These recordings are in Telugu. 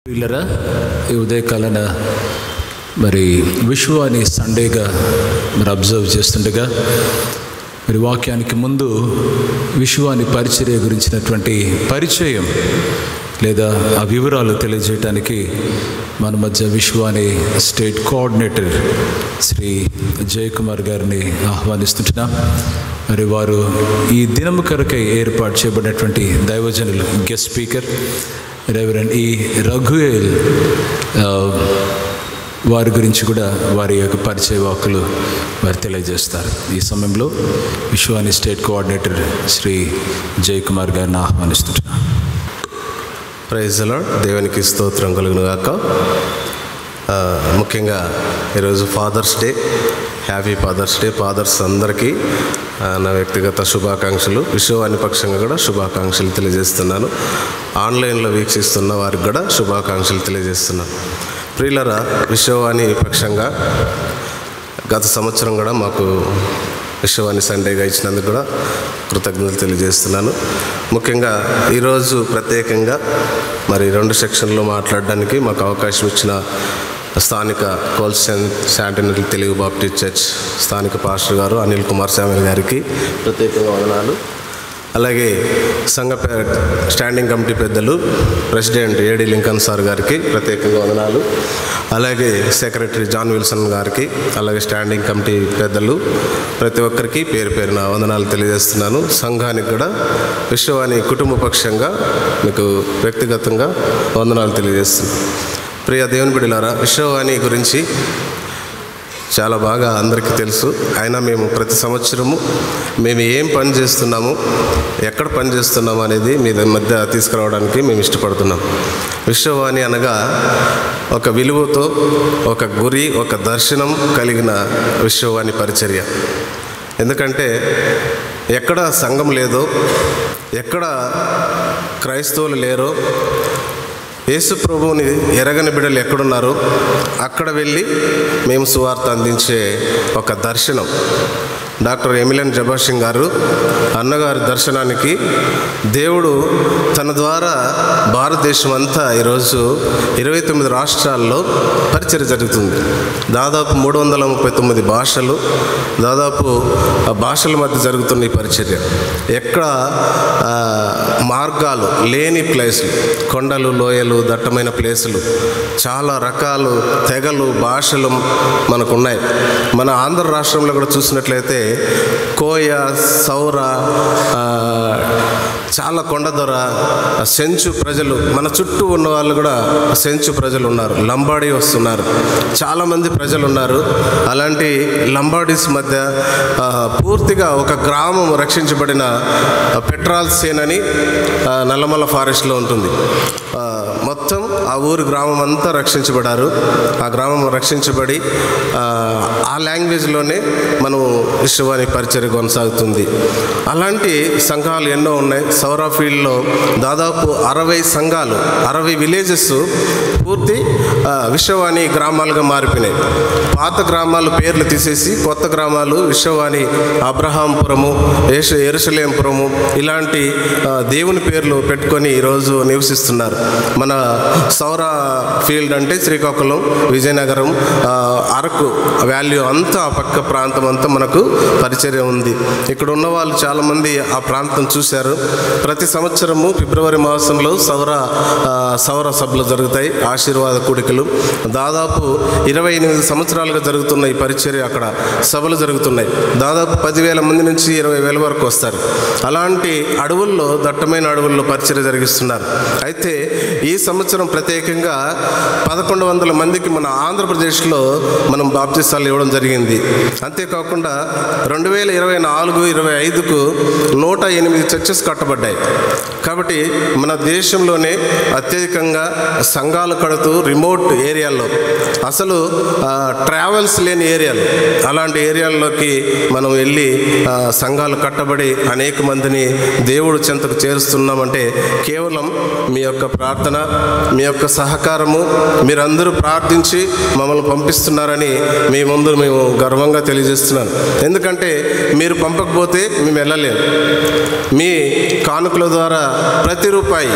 పిల్లరా ఈ ఉదయకాలన మరి విశ్వాని సండేగా మరి అబ్జర్వ్ చేస్తుండగా మరి వాక్యానికి ముందు విశ్వాని పరిచర్య గురించినటువంటి పరిచయం లేదా ఆ వివరాలు తెలియజేయడానికి మన మధ్య విశ్వాని స్టేట్ కోఆర్డినేటర్ శ్రీ జయకుమార్ గారిని ఆహ్వానిస్తుంటున్నాం. మరి వారు ఈ దినము కొరకై ఏర్పాటు చేయబడినటువంటి దైవజనులు గెస్ట్ స్పీకర్ రెవరెండ్ ఈ రఘుయేల్ వారి గురించి కూడా వారి యొక్క పరిచయ వాక్కులు వారు తెలియజేస్తారు. ఈ సమయంలో విశ్వాని స్టేట్ కోఆర్డినేటర్ శ్రీ జయకుమార్ గారిని ఆహ్వానిస్తుంటున్నాను. Praise the lord. దేవునికి స్తోత్రం కలుగును గాక. ముఖ్యంగా ఈరోజు father's day. Happy father's day. Fathers అందరికీ నా వ్యక్తిగత శుభాకాంక్షలు, విశ్వవాణి పక్షంగా కూడా శుభాకాంక్షలు తెలియజేస్తున్నాను. ఆన్లైన్లో వీక్షిస్తున్న వారికి కూడా శుభాకాంక్షలు తెలియజేస్తున్నాను. ప్రియులరా, విశ్వవాణి పక్షంగా గత సంవత్సరం కూడా మాకు విశ్వవాణి సండేగా ఇచ్చినందుకు కూడా కృతజ్ఞతలు తెలియజేస్తున్నాను. ముఖ్యంగా ఈరోజు ప్రత్యేకంగా మరి 2 సెక్షన్లో మాట్లాడడానికి మాకు అవకాశం ఇచ్చిన స్థానిక కోల్స్ శాంటినరీ తెలుగు బాప్టిస్ట్ చర్చ్ స్థానిక పాస్టర్ గారు అనిల్ కుమార్ స్వామి గారికి ప్రత్యేకంగా వందనాలు. అలాగే సంఘ స్టాండింగ్ కమిటీ పెద్దలు ప్రెసిడెంట్ ఏడి లింకన్ సార్ గారికి ప్రత్యేకంగా వందనాలు. అలాగే సెక్రటరీ జాన్ విల్సన్ గారికి, అలాగే స్టాండింగ్ కమిటీ పెద్దలు ప్రతి ఒక్కరికి పేరు పేరున వందనాలు తెలియజేస్తున్నాను. సంఘానికి కూడా విశ్వవాణి కుటుంబ పక్షంగా మీకు వ్యక్తిగతంగా వందనాలు తెలియజేస్తున్నాను. ప్రియ దేవుని బిడ్డలారా, విశ్వవాణి గురించి చాలా బాగా అందరికీ తెలుసు. అయినా మేము ప్రతి సంవత్సరము మేము ఏం పని చేస్తున్నాము, ఎక్కడ పని చేస్తున్నాము అనేది మీ మధ్య తీసుకురావడానికి మేము ఇష్టపడుతున్నాం. విశ్వవాణి అనగా ఒక విలువతో, ఒక గురి, ఒక దర్శనం కలిగిన విశ్వవాణి పరిచర్య. ఎందుకంటే ఎక్కడ సంఘం లేదో, ఎక్కడ క్రైస్తవులు లేరో, యేసు ప్రభువుని ఎరగని బిడ్డలు ఎక్కడున్నారో అక్కడ వెళ్ళి మేము సువార్త అందించే ఒక దర్శనం. డాక్టర్ ఎమిలియన్ జబాషింగ్ గారు అన్నగారి దర్శనానికి దేవుడు తన ద్వారా భారతదేశం అంతా ఈరోజు 29 రాష్ట్రాల్లో పరిచర్య జరుగుతుంది. దాదాపు 339 భాషలు, దాదాపు భాషల మధ్య జరుగుతున్న ఈ పరిచర్య. ఎక్కడ మార్గాలు లేని ప్లేసులు, కొండలు, లోయలు, దట్టమైన ప్లేసులు, చాలా రకాలు తెగలు, భాషలు మనకున్నాయి. మన ఆంధ్ర రాష్ట్రంలో కూడా చూసినట్లయితే కోయ, సౌర, చాలా కొండ దొర, సెంచు ప్రజలు, మన చుట్టూ ఉన్న వాళ్ళు కూడా సెంచు ప్రజలు ఉన్నారు. లంబాడీ వస్తున్నారు, చాలామంది ప్రజలు ఉన్నారు. అలాంటి లంబాడీస్ మధ్య పూర్తిగా ఒక గ్రామం రక్షించబడిన పెట్రాల్ సేన్ అని నల్లమల్ల ఫారెస్ట్లో ఉంటుంది. మొత్తం ఆ ఊరు గ్రామం అంతా రక్షించబడారు. ఆ గ్రామం రక్షించబడి ఆ లాంగ్వేజ్లోనే మనం విశ్వవాణి పరిచర్య కొనసాగుతుంది. అలాంటి సంఘాలు ఎన్నో ఉన్నాయి. సౌరా ఫీల్డ్లో దాదాపు 60 సంఘాలు, 60 విలేజెస్ పూర్తి విశ్వవాణి గ్రామాలుగా మారిపోయినాయి. పాత గ్రామాలు పేర్లు తీసేసి కొత్త గ్రామాలు విశ్వవాణి, అబ్రహాంపురము, యెరూషలేంపురము ఇలాంటి దేవుని పేర్లు పెట్టుకొని ఈరోజు నివసిస్తున్నారు. మన సౌరా ఫీల్డ్ అంటే శ్రీకాకుళం, విజయనగరం, అరకు వ్యాలీ అంతా ఆ పక్క ప్రాంతం అంతా మనకు పరిచర్య ఉంది. ఇక్కడ ఉన్న వాళ్ళు చాలామంది ఆ ప్రాంతం చూశారు. ప్రతి సంవత్సరము ఫిబ్రవరి మాసంలో సౌర సభలు జరుగుతాయి, ఆశీర్వాద కూడికలు. దాదాపు 28 సంవత్సరాలుగా జరుగుతున్న ఈ పరిచర్య అక్కడ సభలు జరుగుతున్నాయి. దాదాపు 10,000 మంది నుంచి 20,000 వరకు వస్తారు. అలాంటి అడవుల్లో, దట్టమైన అడవుల్లో పరిచర్య జరిగిస్తున్నారు. అయితే ఈ సంవత్సరం ప్రత్యేకంగా 1100 మందికి మన ఆంధ్రప్రదేశ్లో మనం బాప్తిస్తాలు ఇవ్వడం జరిగింది. అంతేకాకుండా 2024-25కు 108 చర్చెస్ కట్టబడ్డాయి. కాబట్టి మన దేశంలోనే అత్యధికంగా సంఘాలు కడుతూ రిమోట్ ఏరియాల్లో, అసలు ట్రావెల్స్ లేని ఏరియాలు, అలాంటి ఏరియాల్లోకి మనం వెళ్ళి సంఘాలు కట్టబడి అనేక మందిని దేవుడు చెంతకు చేరుస్తున్నామంటే కేవలం మీ యొక్క ప్రార్థన, మీ యొక్క సహకారము, మీరందరూ ప్రార్థించి మమ్మల్ని పంపిస్తున్నారని మీ ముందు మేము గర్వంగా తెలియజేస్తున్నాను. ఎందుకంటే మీరు పంపకపోతే మేము వెళ్ళలేము. మీ కానుకల ద్వారా ప్రతి రూపాయి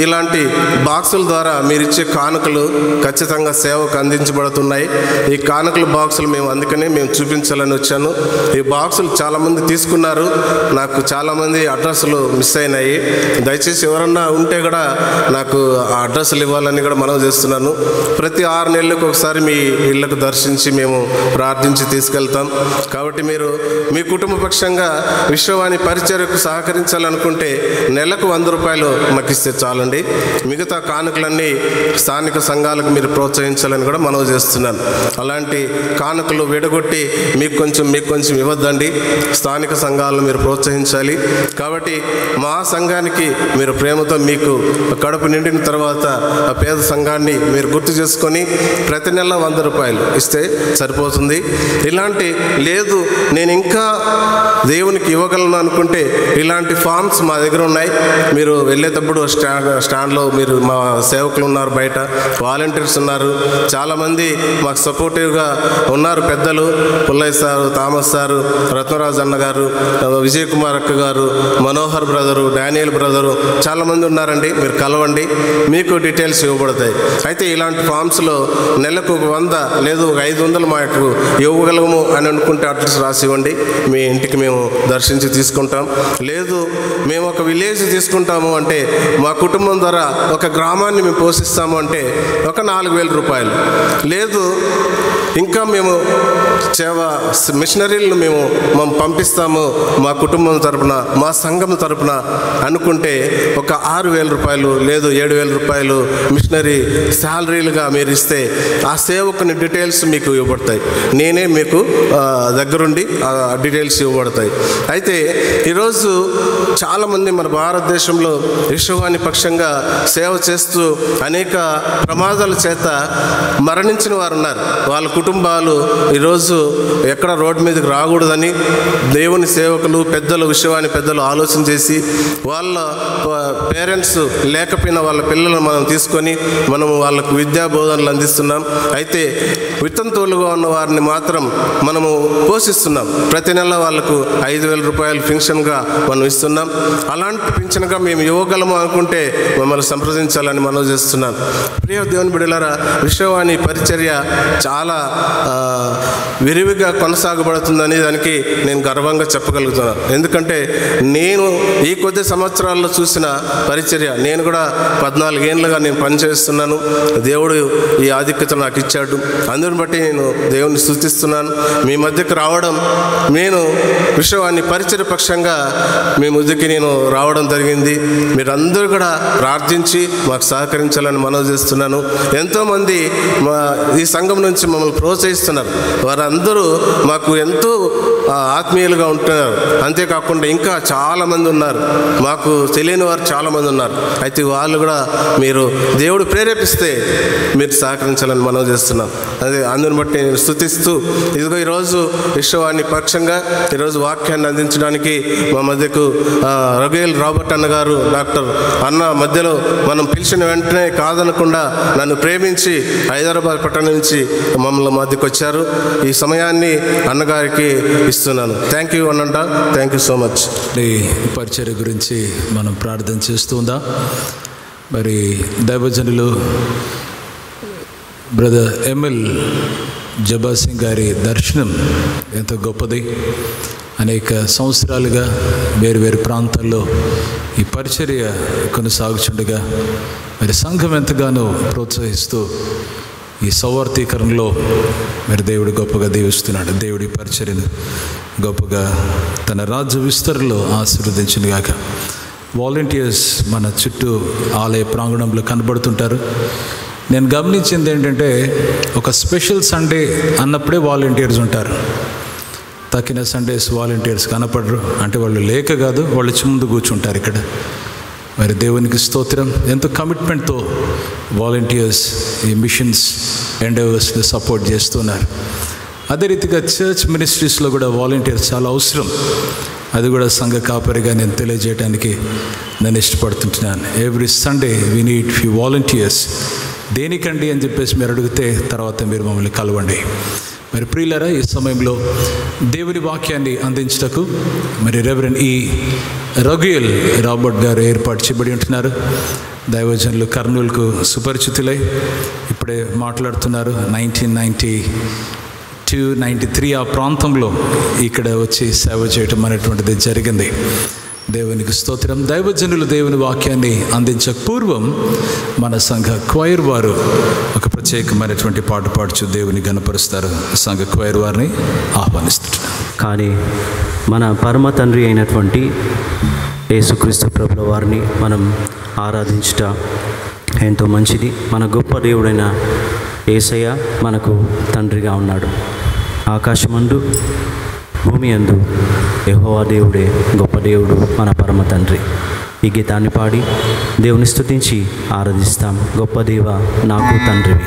ఇలాంటి బాక్సుల ద్వారా మీరు ఇచ్చే కానుకలు ఖచ్చితంగా సేవకు అందించబడుతున్నాయి. ఈ కానుకల బాక్సులు అందుకనే మేము చూపించాలని వచ్చాను. ఈ బాక్సులు చాలామంది తీసుకున్నారు. నాకు చాలామంది అడ్రస్లు మిస్ అయినాయి. దయచేసి ఎవరన్నా ఉంటే కూడా నాకు ఆ అడ్రస్లు ఇవ్వాలని కూడా మనవి చేస్తున్నాను. ప్రతి 6 నెలలకు ఒకసారి మీ ఇళ్లకు దర్శించి మేము ప్రార్థించి తీసుకెళ్తాం. కాబట్టి మీరు మీ కుటుంబ పక్షంగా విశ్వవాణి పరిచర్యకు సహకరించాలనుకుంటే నెలకు 100 రూపాయలు మాకు ఇస్తే చాలండి. మిగతా కానుకలన్నీ స్థానిక సంఘాలకు మీరు ప్రోత్సహించాలని కూడా మనవి చేస్తున్నాను. అలాంటి కానుకలు విడగొట్టి మీకు కొంచెం ఇవ్వద్దండి. స్థానిక సంఘాలను మీరు ప్రోత్సహించాలి. కాబట్టి మా సంఘానికి మీరు ప్రేమతో మీకు కడుపు నిండిన తర్వాత ఆ పేద సంఘాన్ని మీరు గుర్తు చేసుకొని ప్రతి నెల 100 రూపాయలు ఇస్తే సరిపోతుంది. ఇలాంటి లేదు నేను ఇంకా దేవునికి ఇవ్వగలను అనుకుంటే ఇలాంటి ఫామ్స్ మా దగ్గర ఉన్నాయి. మీరు వెళ్ళేటప్పుడు స్టాండ్లో మీరు మా సేవకులు ఉన్నారు, బయట వాలంటీర్స్ ఉన్నారు, చాలామంది మాకు సపోర్టివ్గా ఉన్నారు. పెద్దలు Pullayya sir, Thomas sir, Ratnaraju అన్న గారు, విజయ్ కుమార్ అక్క గారు, మనోహర్ బ్రదరు, డానియల్ బ్రదరు చాలామంది ఉన్నారండి. మీరు కలవండి, మీకు డీటెయిల్స్ ఇవ్వబడతాయి. అయితే ఇలాంటి ఫామ్స్లో నెలకు 100 లేదు 500 మాకు ఇవ్వగలము అని అనుకుంటే అడ్రస్ రాసి ఇవ్వండి. మీ ఇంటికి మేము దర్శించి తీసుకుంటాం. లేదు మేము ఒక విలేజ్ తీసుకుంటాము అంటే మా కుటుంబం ద్వారా ఒక గ్రామాన్ని మేము పోషిస్తాము అంటే ఒక 4,000 రూపాయలు. లేదు ఇంకా మేము మిషనరీలను మేము పంపిస్తాము మా కుటుంబం తరపున, మా సంఘం తరపున అనుకుంటే ఒక 6,000 రూపాయలు లేదు 7,000 రూపాయలు మిషనరీ శాలరీలుగా మీరు ఇస్తే ఆ సేవకుని డీటెయిల్స్ మీకు ఇవ్వబడతాయి. నేనే మీకు దగ్గరుండి ఆ డీటెయిల్స్ ఇవ్వబడతాయి. అయితే ఈరోజు చాలామంది మన భారతదేశంలో విశ్వవాణి పక్షంగా సేవ చేస్తూ అనేక ప్రమాదాల చేత మరణించిన వారు ఉన్నారు. వాళ్ళ కుటుంబాలు ఈరోజు ఎక్కడ రోడ్డు మీదకి రాకూడదని దేవుని సేవకులు పెద్దలు, విశ్వవాణి పెద్దలు ఆలోచన చేసి వాళ్ళ పేరెంట్స్ లేకపోయినా వాళ్ళ పిల్లలను మనం తీసుకొని మనము వాళ్ళకు విద్యా బోధనలు అందిస్తున్నాం. అయితే వితంతువులుగా ఉన్న వారిని మాత్రం మనము పోషిస్తున్నాం. ప్రతి నెల వాళ్ళకు 5,000 రూపాయలు పెన్షన్గా మనం ఇస్తున్నాం. అలాంటి పెన్షన్గా మేము ఇవ్వగలము అనుకుంటే మమ్మల్ని సంప్రదించాలని మనం చేస్తున్నాను. ప్రియ దేవుని బిడ్డలారా, విశ్వవాణి పరిచర్య చాలా విరివిగా కొనసాగబడుతుందని దానికి నేను గర్వంగా చెప్పగలుగుతున్నాను. ఎందుకంటే నేను ఈ కొద్ది సంవత్సరాల్లో చూసిన పరిచర్య, నేను కూడా 14 ఏళ్ళుగా నేను పనిచేస్తున్నాను. దేవుడు ఈ ఆధిక్యత నాకు ఇచ్చాడు. అందుని బట్టి నేను దేవుని స్తుతిస్తున్నాను. మీ మధ్యకు రావడం, నేను విశ్వవాణి పరిచర్య పక్షంగా మీ మధ్యకి నేను రావడం జరిగింది. మీరందరూ కూడా ప్రార్థించి మాకు సహకరించాలని మనవి చేస్తున్నాను. ఎంతోమంది ఈ సంఘం నుంచి మమ్మల్ని ప్రోత్సహిస్తున్నారు. వారందరూ మాకు ఎంతో ఆత్మీయులుగా ఉంటున్నారు. అంతేకాకుండా ఇంకా చాలామంది ఉన్నారు, మాకు తెలియని వారు చాలామంది ఉన్నారు. అయితే వాళ్ళు కూడా మీరు దేవుడు ప్రేరేపిస్తే మీరు సహకరించాలని మనవి చేస్తున్నాం. అదే అందుని బట్టి నేను స్తుతిస్తూ ఇదిగో ఈరోజు విశ్వవాణి పక్షంగా ఈరోజు వాక్యాన్ని అందించడానికి మా మధ్యకు రఘువేల్ రాబర్ట్ అన్న గారు, డాక్టర్ అన్న మధ్యలో మనం పిలిచిన వెంటనే కాదనకుండా నన్ను ప్రేమించి హైదరాబాద్ పట్టణం నుంచి మమ్మల్ని మధ్యకు వచ్చారు. ఈ సమయాన్ని అన్నగారికి ఇస్తున్నాను. థ్యాంక్ యూ అన్నంట. Thank you so much. ఈ పరిచర్య గురించి మనం ప్రార్థన చేస్తుందా? మరి దైవజనులు బ్రదర్ ఎంఎల్ జబా సింగ్ గారి దర్శనం ఎంతో గొప్పది. అనేక సంవత్సరాలుగా వేరు వేరు ప్రాంతాల్లో ఈ పరిచర్య కొనసాగుచుండగా మరి సంఘం ఎంతగానో ప్రోత్సహిస్తూ ఈ సౌవార్థీకరణలో మరి దేవుడు గొప్పగా దీవిస్తున్నాడు. దేవుడి పరిచర్యను గొప్పగా తన రాజ్య విస్తరణలో ఆశీర్వదించునుగాక. వాలంటీర్స్ మన చుట్టూ ఆలయ ప్రాంగణంలో కనబడుతుంటారు. నేను గమనించింది ఏంటంటే, ఒక స్పెషల్ సండే అన్నప్పుడే వాలంటీర్స్ ఉంటారు. తక్కిన సండేస్ వాలంటీర్స్ కనపడరు. అంటే వాళ్ళు లేక కాదు, వాళ్ళు ముందు కూర్చుంటారు ఇక్కడ. మరి దేవునికి స్తోత్రం. ఎంతో కమిట్మెంట్తో వాలంటీర్స్ ఈ మిషన్స్ ఎండేవర్స్ని సపోర్ట్ చేస్తున్నారు. అదే రీతిగా చర్చ్ మినిస్ట్రీస్లో కూడా వాలంటీర్స్ చాలా అవసరం. అది కూడా సంఘ కాపరిగా నేను తెలియజేయడానికి నేను ఇష్టపడుతుంటున్నాను. Every Sunday we need few volunteers. దేనికండి అని చెప్పేసి మీరు అడిగితే తర్వాత మీరు మమ్మల్ని కలవండి. మరి ప్రియులారా, ఈ సమయంలో దేవుని వాక్యాన్ని అందించటకు మరి రెవరెండ్ ఈ రఘుయల్ రాబర్ట్ గారు ఏర్పాటు చేయబడి ఉంటున్నారు. దైవజనులు కర్నూలుకు సుపరిచితులై ఇప్పుడే మాట్లాడుతున్నారు. 1992-93 ఆ ప్రాంతంలో ఇక్కడ వచ్చి సేవ చేయటం అనేటువంటిది జరిగింది. దేవునికి స్తోత్రం. దైవజనులు దేవుని వాక్యాన్ని అందించక పూర్వం మన సంఘ క్వైర్ వారు ఒక ప్రత్యేకమైనటువంటి పాట పాడుచు దేవుని గణపరుస్తారు. సంఘ క్వైర్ వారిని ఆహ్వానిస్తున్నారు. కానీ మన పరమ తండ్రి అయినటువంటి యేసుక్రీస్తు ప్రభుల వారిని మనం ఆరాధించుట ఎంతో మంచిది. మన గొప్ప దేవుడైన యేసయ్య మనకు తండ్రిగా ఉన్నాడు. ఆకాశమందు భూమి యందు యెహోవా దేవుడే గొప్ప దేవుడు, మన పరమ తండ్రి. ఈ గీతాన్ని పాడి దేవుని స్తుతించి ఆరాధిస్తాం. గొప్ప దేవ నాకు తండ్రివి.